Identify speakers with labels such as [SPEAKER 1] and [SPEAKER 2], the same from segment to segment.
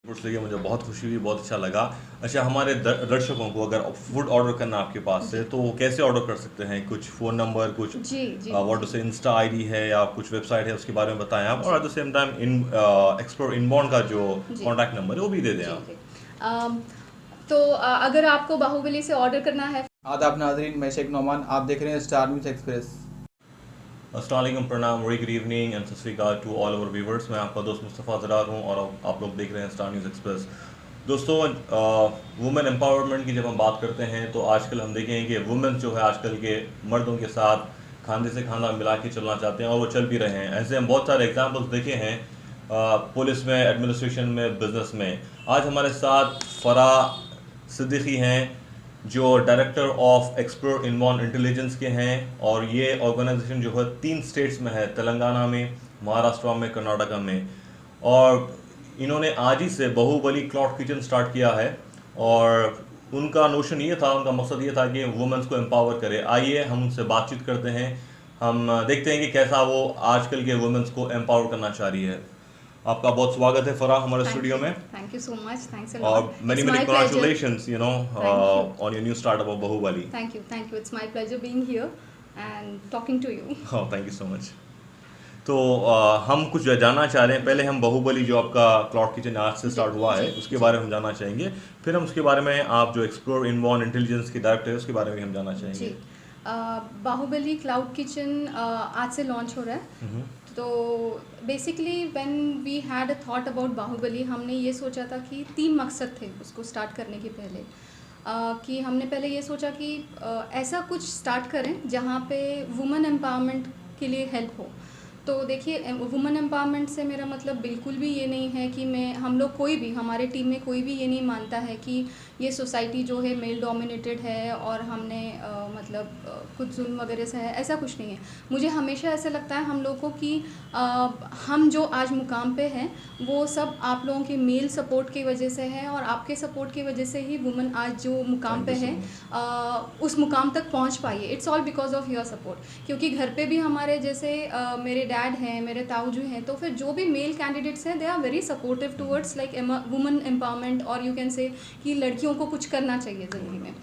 [SPEAKER 1] Foods लेके मुझे बहुत खुशी हुई, बहुत अच्छा लगा। अच्छा, हमारे दर्शकों को अगर फूड ऑर्डर करना आपके पास
[SPEAKER 2] जी
[SPEAKER 1] है तो वो कैसे ऑर्डर कर सकते हैं? कुछ फ़ोन नंबर, कुछ
[SPEAKER 2] जी जी
[SPEAKER 1] व्हाट टू
[SPEAKER 2] जी
[SPEAKER 1] से इंस्टा आईडी है या कुछ वेबसाइट है, उसके बारे में बताएं आप। और
[SPEAKER 2] जी
[SPEAKER 1] at the same time in explore inbound का जो
[SPEAKER 2] जी
[SPEAKER 1] कॉन्टैक्ट नंबर है वो भी दे दें
[SPEAKER 2] जी
[SPEAKER 1] आप।
[SPEAKER 2] जी तो अगर आपको बाहुबली से ऑर्डर करना है।
[SPEAKER 3] आदाब नाजरीन, मैं शेख नोमान, आप देख रहे हैं स्टार न्यूज़ एक्सप्रेस।
[SPEAKER 1] अस्सलाम वालेकुम, प्रणाम, वेरी गुड इवनिंग एंड सत श्री अकाल टू ऑल ओवर व्यूवर्स। मैं आपका दोस्त मुस्तफ़ा ज़रार हूँ और आप लोग देख रहे हैं स्टार न्यूज़ एक्सप्रेस। दोस्तों, वुमेन एम्पावरमेंट की जब हम बात करते हैं तो आजकल हम देखें कि वुमेन जो है आजकल के मर्दों के साथ खांधे से खाना मिला के चलना चाहते हैं और वो चल भी रहे हैं। ऐसे हम बहुत सारे एग्जाम्पल्स देखे हैं, पुलिस में, एडमिनिस्ट्रेशन में, बिजनेस में। आज हमारे साथ फ़रा सिद्दीकी हैं जो director of explore inborn intelligence के हैं, और ये ऑर्गेनाइजेशन जो है 3 स्टेट्स में है, तेलंगाना में, महाराष्ट्र में, कर्नाटका में। और इन्होंने आज ही से बाहुबली क्लाउड किचन स्टार्ट किया है और उनका नोशन ये था, उनका मकसद ये था कि वुमेन्स को एम्पावर करे। आइए हम उनसे बातचीत करते हैं, हम देखते हैं कि कैसा वो आजकल के वुमेन्स को एम्पावर करना चाह रही है। आपका बहुत स्वागत है फराह हमारे स्टूडियो में,
[SPEAKER 2] thank you so much, thanks a
[SPEAKER 1] और
[SPEAKER 2] lot,
[SPEAKER 1] many
[SPEAKER 2] it's
[SPEAKER 1] many
[SPEAKER 2] my pleasure.
[SPEAKER 1] congratulations,
[SPEAKER 2] thank you
[SPEAKER 1] on your new startup of Bahubali.
[SPEAKER 2] Thank you, it's my pleasure being here and talking to you.
[SPEAKER 1] Oh, thank you so much. तो हम कुछ जानना चाह रहे हैं। पहले हम बाहुबली जो आपका क्लाउड किचन आज से
[SPEAKER 2] जी
[SPEAKER 1] स्टार्ट हुआ है
[SPEAKER 2] जी
[SPEAKER 1] उसके
[SPEAKER 2] जी
[SPEAKER 1] बारे में हम जानना चाहेंगे। फिर हम उसके बारे में, आप जो एक्सप्लोर इनबॉर्न इंटेलिजेंस के डायरेक्टर है उसके बारे में हम जानना
[SPEAKER 2] जी
[SPEAKER 1] चाहेंगे।
[SPEAKER 2] बाहुबली क्लाउड किचन आज से लॉन्च हो रहा है। तो basically when we had a thought about Baahubali, हमने ये सोचा था कि 3 मकसद थे उसको स्टार्ट करने के पहले। कि हमने पहले ये सोचा कि ऐसा कुछ स्टार्ट करें जहाँ पे वुमेन एम्पावरमेंट के लिए हेल्प हो। तो देखिए, वुमेन एम्पावरमेंट से मेरा मतलब बिल्कुल भी ये नहीं है कि हम लोग कोई भी, हमारे टीम में कोई भी ये नहीं मानता है कि ये सोसाइटी जो है मेल डोमिनेटेड है और हमने कुछ जुल्म वगैरह से है, ऐसा कुछ नहीं है। मुझे हमेशा ऐसा लगता है हम लोगों को कि हम जो आज मुकाम पे हैं वो सब आप लोगों के मेल सपोर्ट की वजह से है, और आपके सपोर्ट की वजह से ही वुमेन आज जो मुकाम पे
[SPEAKER 1] थैंक यू
[SPEAKER 2] है
[SPEAKER 1] सो मच।
[SPEAKER 2] उस मुकाम तक पहुंच पाई है। It's all because of your support. क्योंकि घर पे भी हमारे जैसे मेरे डैड हैं, मेरे ताऊजी हैं, तो फिर जो भी मेल कैंडिडेट्स हैं they are very supportive towards like women empowerment, और यू कैन से कि लड़कियों को कुछ करना चाहिए ज़िंदगी में।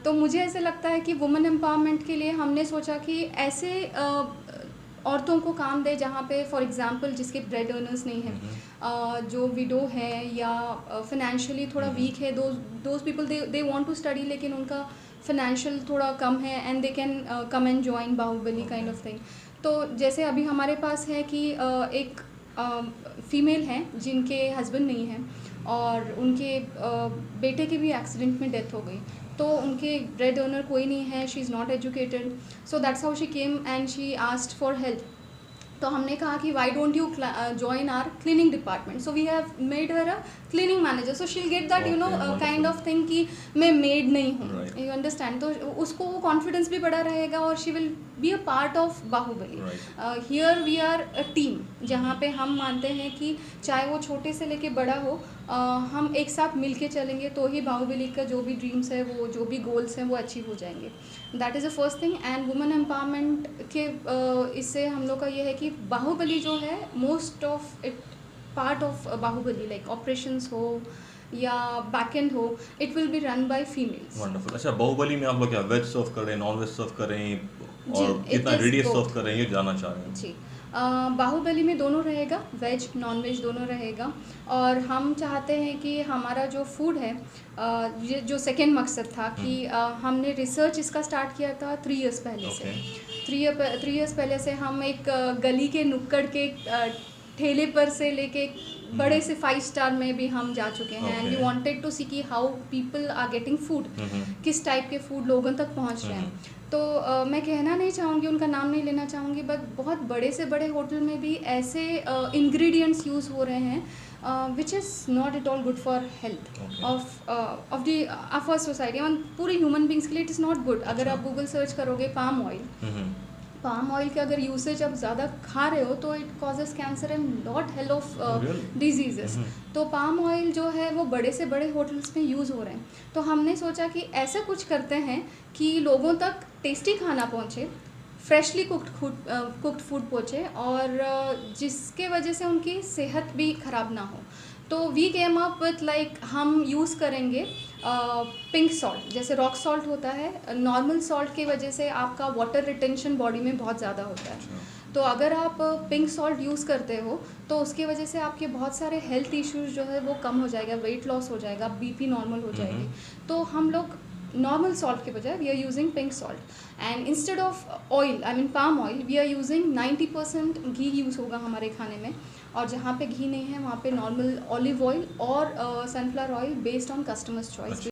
[SPEAKER 2] तो मुझे ऐसे लगता है कि वुमेन एम्पावरमेंट के लिए हमने सोचा कि ऐसे औरतों को काम दे जहाँ पे फॉर एग्जांपल जिसके ब्रेड अर्नर्स नहीं हैं, जो विडो है या फिनेंशियली थोड़ा वीक है, those people they want to study लेकिन उनका फिनेंशियल थोड़ा कम है, and they can come and join Baahubali kind of thing. तो जैसे अभी हमारे पास है कि एक फीमेल हैं जिनके हस्बैंड नहीं हैं और उनके बेटे की भी एक्सीडेंट में डेथ हो गई, तो उनके ब्रेड अर्नर कोई नहीं है, she is not educated, so that's how she came and she asked for help. तो हमने कहा कि why don't you join our cleaning department, so we have made her a cleaning manager, so she get that kind of thing कि मैं made नहीं हूँ,
[SPEAKER 1] right,
[SPEAKER 2] you understand. तो उसको वो कॉन्फिडेंस भी बढ़ा रहेगा और she will be a part of Baahubali.
[SPEAKER 1] Right.
[SPEAKER 2] Here we are a team, जहाँ पे हम मानते हैं कि चाहे वो छोटे से लेके बड़ा हो, हम एक साथ मिल के चलेंगे तो ही बाहुबली का जो भी ड्रीम्स है, वो जो भी गोल्स हैं वो अचीव हो जाएंगे। That is the first thing. And women empowerment के इससे हम लोग का ये है कि बाहुबली जो है, most of it part of Baahubali like operations हो या बैक एंड हो, it will be run by females.
[SPEAKER 1] Wonderful. अच्छा, बाहुबली में आप लोग क्या वेज सर्व कर रहे हैं, नॉन वेज सर्व कर रहे हैं,
[SPEAKER 2] जी,
[SPEAKER 1] और
[SPEAKER 2] इट
[SPEAKER 1] कितना
[SPEAKER 2] इज़
[SPEAKER 1] रेडियस सर्व
[SPEAKER 2] बोथ।
[SPEAKER 1] कर रहे हैं ये जानना चाह रहे हैं।
[SPEAKER 2] जी, बाहुबली में दोनों रहेगा, वेज नॉन वेज दोनों रहेगा। और हम चाहते हैं कि हमारा जो फूड है, ये जो सेकेंड मकसद था कि हमने रिसर्च इसका स्टार्ट किया था 3 इयर्स पहले से।
[SPEAKER 1] ओके।
[SPEAKER 2] 3 इयर्स पहले से हम एक गली के नुक्कड़ के ठेले पर से लेके बड़े से 5 स्टार में भी हम जा चुके हैं, and we
[SPEAKER 1] okay.
[SPEAKER 2] Wanted to see कि how people are getting food, किस टाइप के फूड लोगों तक पहुंच रहे हैं। तो मैं कहना नहीं चाहूँगी, उनका नाम नहीं लेना चाहूँगी, बट बहुत बड़े से बड़े होटल में भी ऐसे इंग्रेडिएंट्स यूज़ हो रहे हैं which is not at all good for health
[SPEAKER 1] okay.
[SPEAKER 2] Of the of our society, और पूरी ह्यूमन बींग्स के लिए इट इज़ नॉट गुड। अगर
[SPEAKER 1] अच्छा।
[SPEAKER 2] आप गूगल सर्च करोगे पाम ऑयल के अगर यूसेज आप ज़्यादा खा रहे हो तो it causes cancer and lot hell of
[SPEAKER 1] really.
[SPEAKER 2] Diseases. तो पाम ऑयल जो है वो बड़े से बड़े होटल्स में यूज़ हो रहे हैं। तो हमने सोचा कि ऐसा कुछ करते हैं कि लोगों तक टेस्टी खाना पहुँचे, फ्रेशली कुक्ड फूड पहुँचे, और जिसके वजह से उनकी सेहत भी ख़राब ना हो। तो we came up with like हम यूज़ करेंगे पिंक सॉल्ट, जैसे रॉक सॉल्ट होता है, नॉर्मल सॉल्ट की वजह से आपका वाटर रिटेंशन बॉडी में बहुत ज़्यादा होता है। तो अगर आप पिंक सॉल्ट यूज़ करते हो तो उसकी वजह से आपके बहुत सारे हेल्थ इश्यूज जो है वो कम हो जाएगा, वेट लॉस हो जाएगा, बीपी नॉर्मल हो जाएगी। तो हम लोग नॉर्मल सॉल्ट के बजाय we are using pink salt and instead of oil, I mean palm oil, we are using 90% घी यूज़ होगा हमारे खाने में, और जहाँ पे घी नहीं है वहाँ पे नॉर्मल ऑलिव ऑयल और sunflower oil based on customers choice.